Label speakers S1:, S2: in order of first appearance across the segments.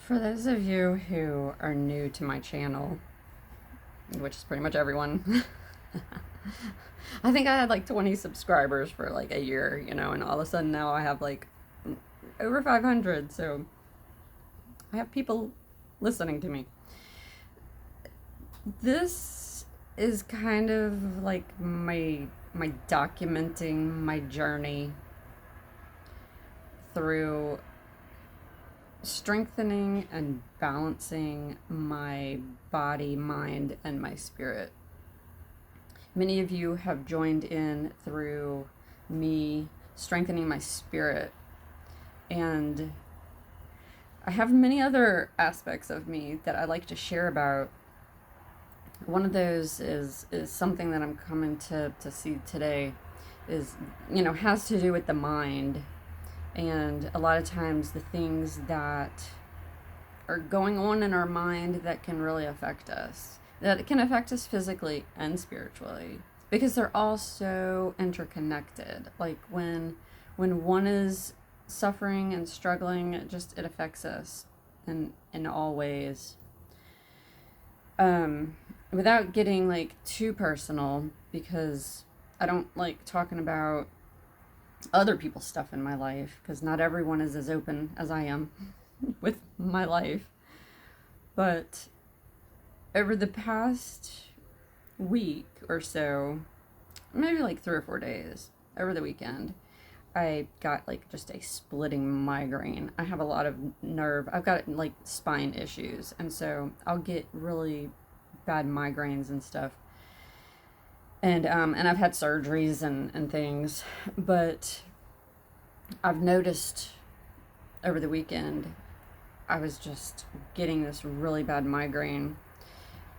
S1: For those of you who are new to my channel, which is pretty much everyone, I think I had like 20 subscribers for like a year, and all of a sudden now I have like over 500. So I have people listening to me. This is kind of like my documenting my journey through strengthening and balancing my body, mind, and my spirit. Many of you have joined in through me strengthening my spirit, and I have many other aspects of me that I like to share about. One of those is something that I'm coming to see today is, has to do with the mind. And a lot of times the things that are going on in our mind that can really affect us, that can affect us physically and spiritually, because they're all so interconnected. Like when one is suffering and struggling, it affects us in all ways. Without getting like too personal, because I don't like talking about other people's stuff in my life, because not everyone is as open as I am with my life. But over the past week or so, maybe like 3 or 4 days over the weekend, I got like just a splitting migraine. I have a lot of I've got like spine issues, and so I'll get really bad migraines and stuff. And I've had surgeries and things, but I've noticed over the weekend I was just getting this really bad migraine,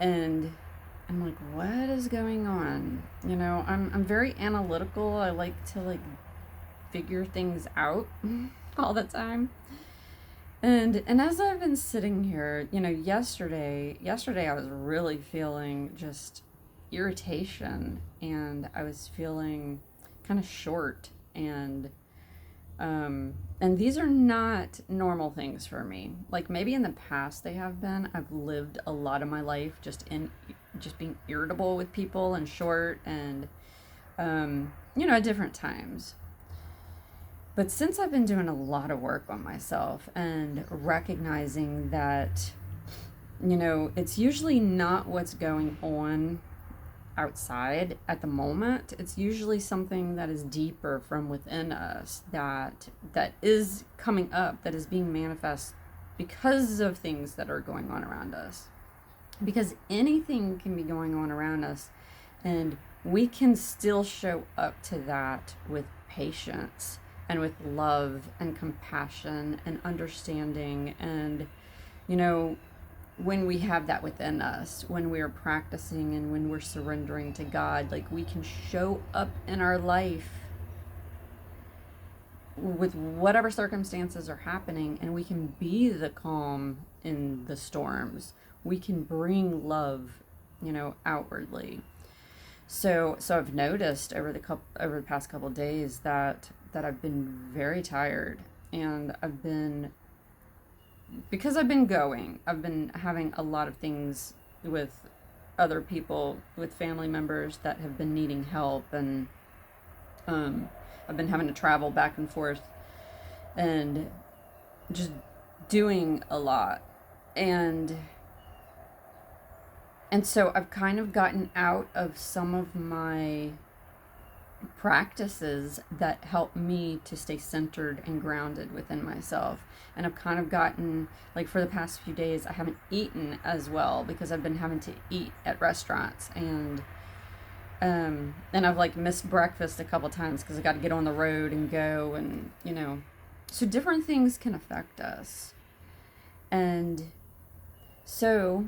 S1: and I'm like, what is going on? I'm very analytical. I like to like figure things out all the time. And as I've been sitting here, yesterday I was really feeling just irritation, and I was feeling kind of short, and these are not normal things for me. Like maybe in the past they have been. I've lived a lot of my life just being irritable with people and short, and at different times. But since I've been doing a lot of work on myself and recognizing that, it's usually not what's going on outside at the moment. It's usually something that is deeper from within us that is coming up, that is being manifest because of things that are going on around us. Because anything can be going on around us, and we can still show up to that with patience and with love and compassion and understanding. And when we have that within us, when we're practicing and when we're surrendering to God, like we can show up in our life with whatever circumstances are happening, and we can be the calm in the storms. We can bring love, outwardly. So I've noticed over the past couple of days that I've been very tired, and because I've been having a lot of things with other people, with family members that have been needing help, and I've been having to travel back and forth and just doing a lot. And so I've kind of gotten out of some of my practices that help me to stay centered and grounded within myself. And I've kind of gotten, like, for the past few days, I haven't eaten as well because I've been having to eat at restaurants, and I've like missed breakfast a couple times because I got to get on the road and go, and so different things can affect us. And so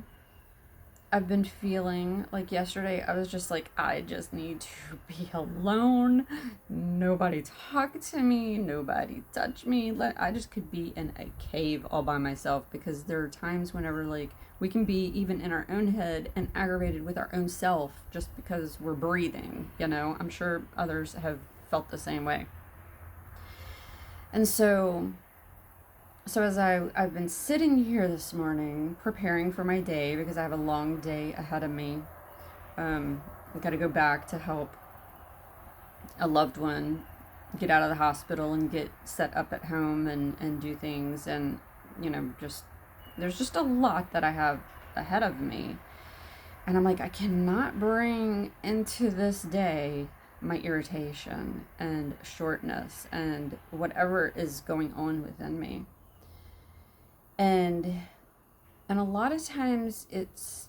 S1: I've been feeling like yesterday I was just like, I just need to be alone. Nobody talk to me. Nobody touch me. I just could be in a cave all by myself, because there are times whenever like we can be even in our own head and aggravated with our own self just because we're breathing. I'm sure others have felt the same way. And so So as I've been sitting here this morning preparing for my day because I have a long day ahead of me. I got to go back to help a loved one get out of the hospital and get set up at home and do things, and just there's just a lot that I have ahead of me, and I'm like, I cannot bring into this day my irritation and shortness and whatever is going on within me. And and a lot of times it's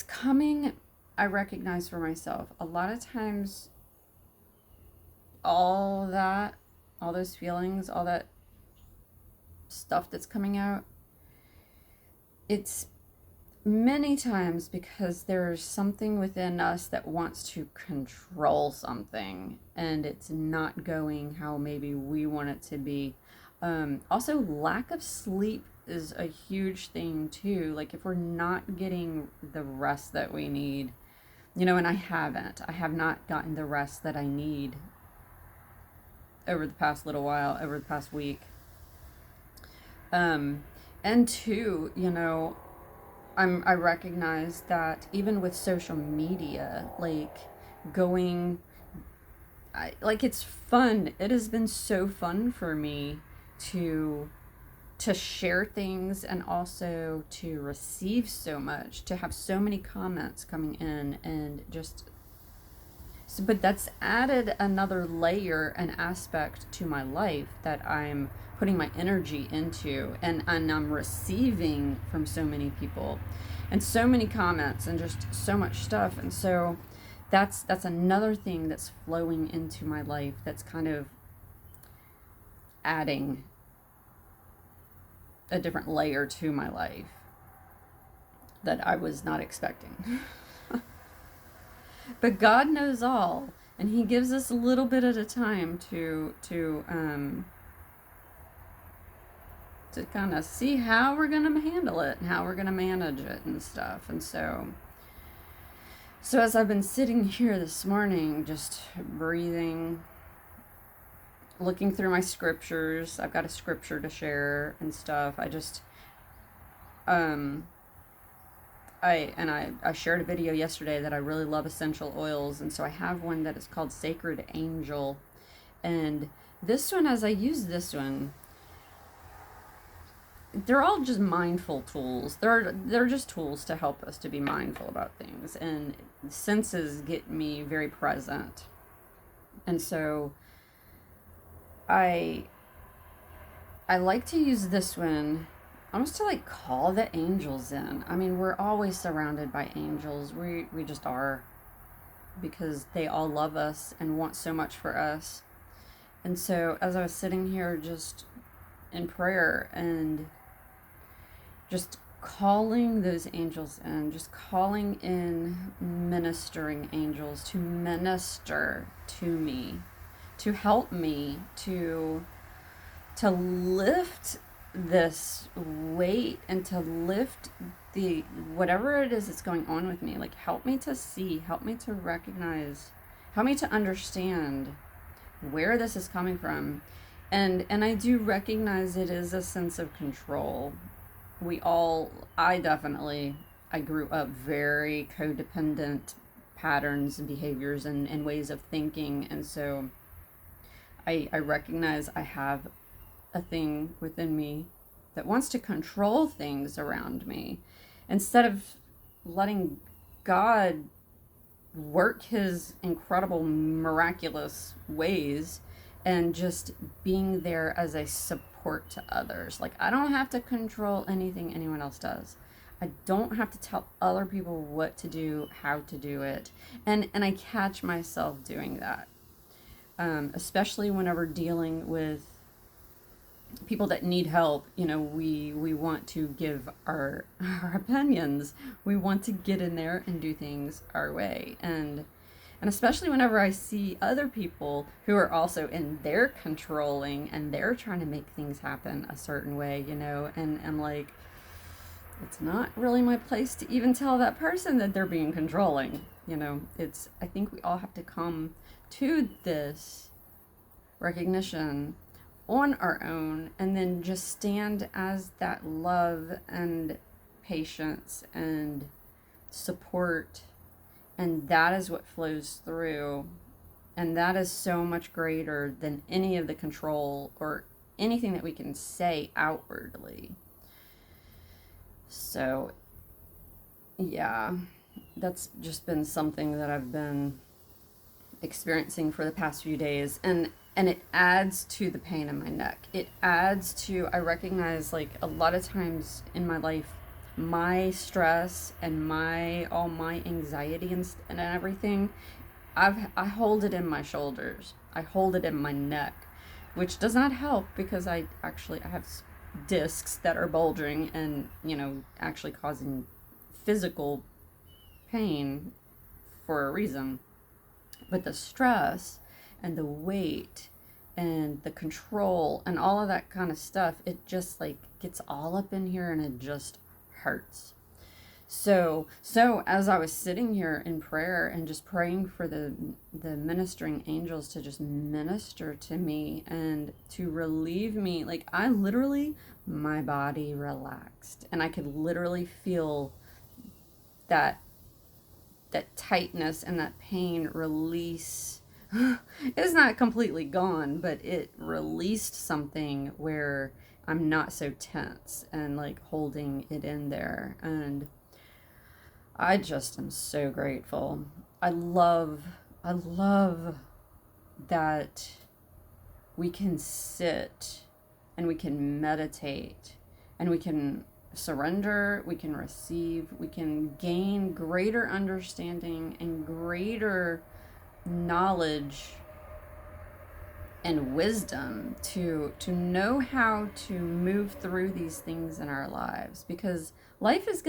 S1: coming. I recognize for myself a lot of times all that, all those feelings, all that stuff that's coming out, it's many times because there's something within us that wants to control something and it's not going how maybe we want it to be. Also, lack of sleep is a huge thing too. Like, if we're not getting the rest that we need, and I have not gotten the rest that I need over the past little while, over the past week. Um, and two, I recognize that even with social media, like going, like it's fun. It has been so fun for me to to share things and also to receive so much, to have so many comments coming in and just so, but that's added another layer and aspect to my life that I'm putting my energy into, and I'm receiving from so many people and so many comments and just so much stuff. And so that's another thing that's flowing into my life that's kind of adding a different layer to my life that I was not expecting. But God knows all, and He gives us a little bit at a time to kind of see how we're gonna handle it and how we're gonna manage it and stuff. And so as I've been sitting here this morning, just breathing, looking through my scriptures, I've got a scripture to share and stuff. Um I shared a video yesterday that I really love essential oils, and so I have one that is called Sacred Angel. And this one, as I use this one, they're all just mindful tools. They're just tools to help us to be mindful about things, and senses get me very present. And so I I like to use this one almost to like call the angels in. I mean, we're always surrounded by angels. We just are, because they all love us and want so much for us. And so as I was sitting here just in prayer and just calling those angels in, just calling in ministering angels to minister to me, to help me to lift this weight and to lift the whatever it is that's going on with me. Like, help me to see, help me to recognize, help me to understand where this is coming from. And I do recognize it is a sense of control. I grew up very codependent patterns and behaviors and ways of thinking. And so I recognize I have a thing within me that wants to control things around me instead of letting God work His incredible, miraculous ways and just being there as a support to others. Like, I don't have to control anything anyone else does. I don't have to tell other people what to do, how to do it. And I catch myself doing that, especially whenever dealing with people that need help. We want to give our opinions. We want to get in there and do things our way. And especially whenever I see other people who are also in their controlling and they're trying to make things happen a certain way, and I'm like, it's not really my place to even tell that person that they're being controlling. I think we all have to come to this recognition. on our own, and then just stand as that love and patience and support. And that is what flows through. And that is so much greater than any of the control or anything that we can say outwardly. So, yeah, that's just been something that I've been experiencing for the past few days. And it adds to the pain in my neck. It adds to, I recognize, like, a lot of times in my life, my stress and all my anxiety and everything, I hold it in my shoulders. I hold it in my neck, which does not help because I have discs that are bulging and, actually causing physical pain for a reason. But the stress and the weight and the control and all of that kind of stuff, it just like gets all up in here and it just hurts. So as I was sitting here in prayer and just praying for the ministering angels to just minister to me and to relieve me, like I literally, my body relaxed and I could literally feel that tightness and that pain release. It's not completely gone, but it released something where I'm not so tense and like holding it in there. And I just am so grateful. I love that we can sit and we can meditate and we can surrender, we can receive, we can gain greater understanding and greater knowledge and wisdom to know how to move through these things in our lives, because life is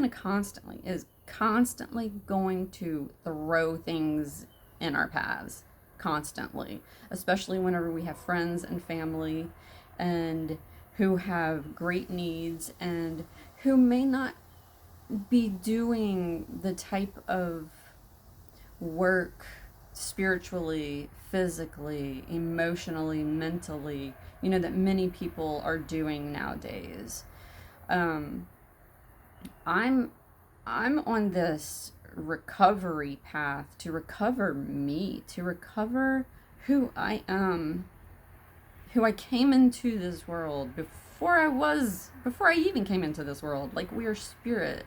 S1: constantly going to throw things in our paths constantly, especially whenever we have friends and family and who have great needs and who may not be doing the type of work spiritually, physically, emotionally, mentally, that many people are doing nowadays. I'm on this recovery path to recover me, to recover who I am, who I came into this world before I even came into this world. Like, we are spirit.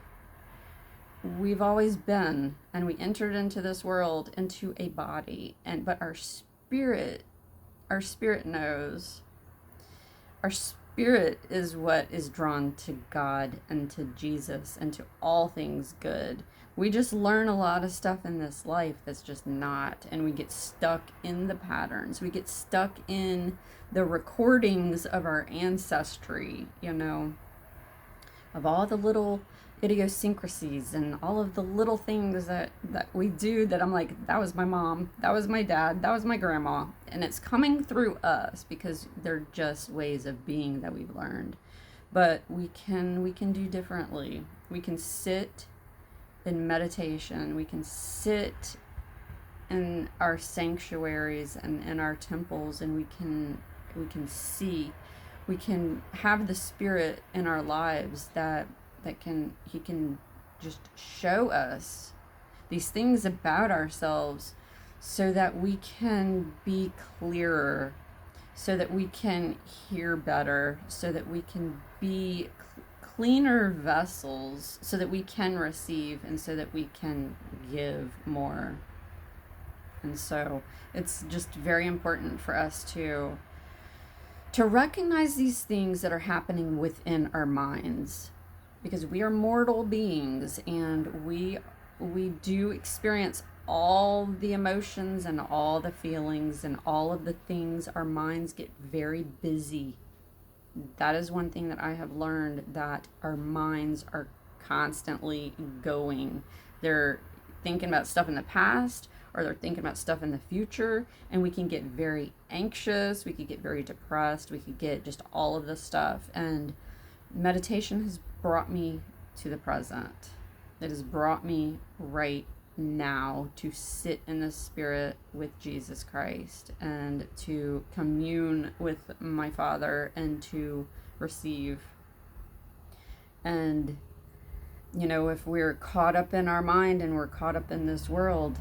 S1: We've always been, and we entered into this world into a body, but our spirit knows. Our spirit is what is drawn to God and to Jesus and to all things good. We just learn a lot of stuff in this life that's just not, and we get stuck in the patterns. We get stuck in the recordings of our ancestry, of all the little idiosyncrasies and all of the little things that we do that I'm like, that was my mom, that was my dad, that was my grandma. And it's coming through us because they're just ways of being that we've learned. But we can do differently. We can sit in meditation. We can sit in our sanctuaries and in our temples, and we can see. We can have the Spirit in our lives that he can just show us these things about ourselves so that we can be clearer, so that we can hear better, so that we can be cleaner vessels, so that we can receive and so that we can give more. And so it's just very important for us to recognize these things that are happening within our minds, because we are mortal beings and we do experience all the emotions and all the feelings and all of the things. Our minds get very busy. That is one thing that I have learned, that our minds are constantly going. They're thinking about stuff in the past, or they're thinking about stuff in the future, and we can get very anxious, we could get very depressed, we could get just all of this stuff. And meditation has brought me to the present. It has brought me right now to sit in the Spirit with Jesus Christ and to commune with my Father and to receive. And, you know, if we're caught up in our mind and we're caught up in this world,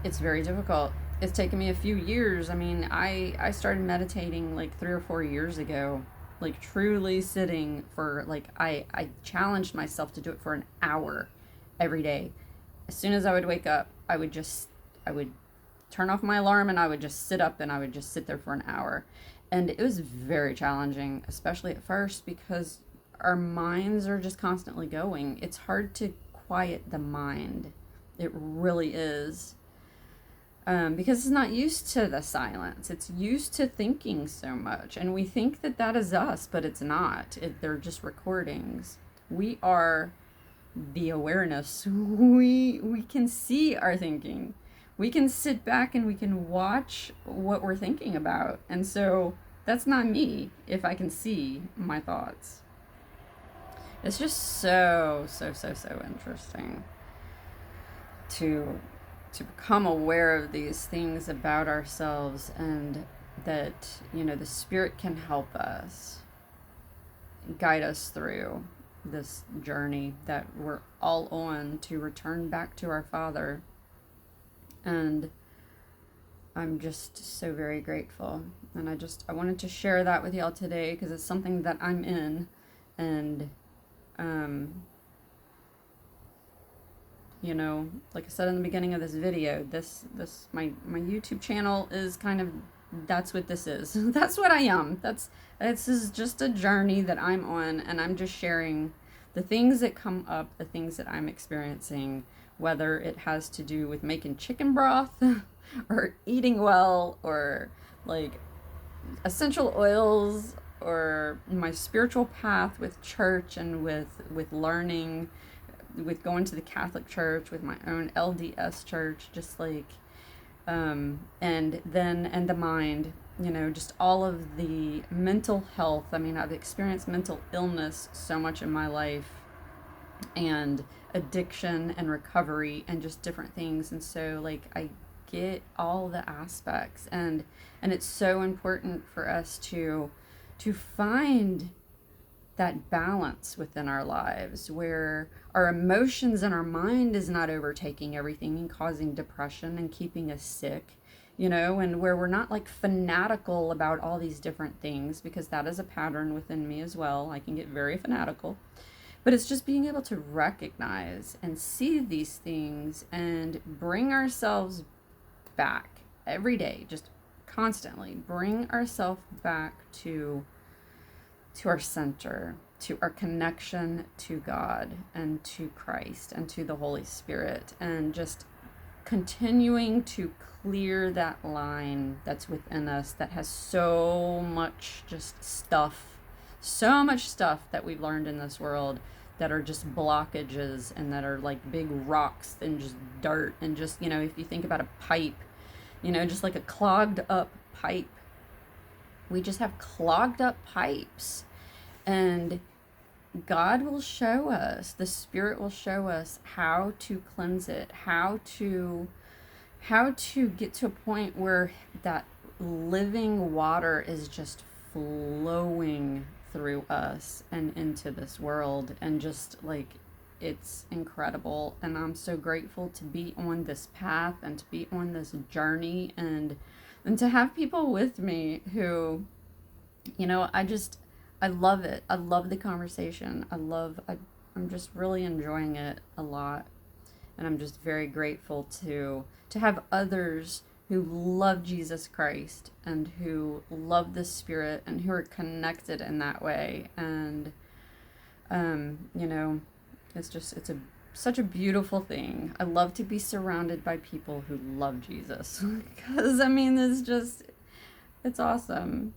S1: it's very difficult. It's taken me a few years. I mean, I started meditating like 3 or 4 years ago, like truly sitting for like, I challenged myself to do it for an hour every day. As soon as I would wake up, I would turn off my alarm and I would just sit up and I would just sit there for an hour. And it was very challenging, especially at first, because our minds are just constantly going. It's hard to quiet the mind. It really is. Because it's not used to the silence. It's used to thinking so much. And we think that that is us, but it's not. They're just recordings. We are the awareness. We can see our thinking. We can sit back and we can watch what we're thinking about. And so that's not me if I can see my thoughts. It's just so interesting to become aware of these things about ourselves, and that, you know, the Spirit can help us, guide us through this journey that we're all on to return back to our Father. And I'm just so very grateful. And I wanted to share that with y'all today because it's something that I'm in. And, you know, like I said in the beginning of this video, my YouTube channel is kind of, that's what this is. That's what I am. This is just a journey that I'm on, and I'm just sharing the things that come up, the things that I'm experiencing, whether it has to do with making chicken broth or eating well, or like essential oils, or my spiritual path with church and with learning, with going to the Catholic Church, with my own LDS church, just like, and the mind, you know, just all of the mental health. I mean, I've experienced mental illness so much in my life, and addiction and recovery and just different things. And so like I get all the aspects, and it's so important for us to find that balance within our lives where our emotions and our mind is not overtaking everything and causing depression and keeping us sick, you know, and where we're not like fanatical about all these different things, because that is a pattern within me as well. I can get very fanatical, but it's just being able to recognize and see these things and bring ourselves back every day, just constantly bring ourselves back to our center, to our connection to God and to Christ and to the Holy Spirit, and just continuing to clear that line that's within us that has so much stuff that we've learned in this world that are just blockages, and that are like big rocks and just dirt, and just, you know, if you think about a pipe, you know, just like a clogged up pipe. We just have clogged up pipes, and God will show us, the Spirit will show us how to cleanse it, how to get to a point where that living water is just flowing through us and into this world. And just like, it's incredible. And I'm so grateful to be on this path and to be on this journey, and to have people with me who, you know, I love it. I love the conversation. I'm just really enjoying it a lot. And I'm just very grateful to have others who love Jesus Christ and who love the Spirit and who are connected in that way. And, you know, it's such a beautiful thing. I love to be surrounded by people who love Jesus, because I mean, it's awesome.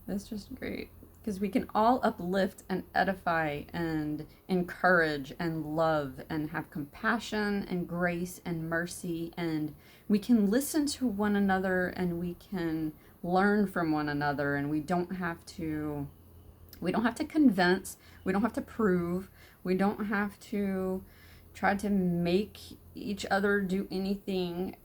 S1: It's just great, because we can all uplift and edify and encourage and love and have compassion and grace and mercy, and we can listen to one another and we can learn from one another, and we don't have to convince, we don't have to prove, we don't have to, try to make each other do anything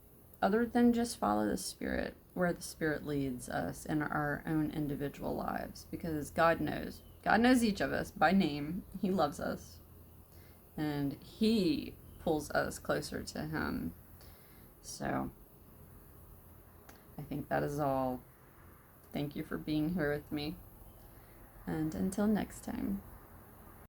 S1: other than just follow the Spirit, where the Spirit leads us in our own individual lives, because God knows. God knows each of us by name. He loves us, and He pulls us closer to Him. So, I think that is all. Thank you for being here with me, and until next time.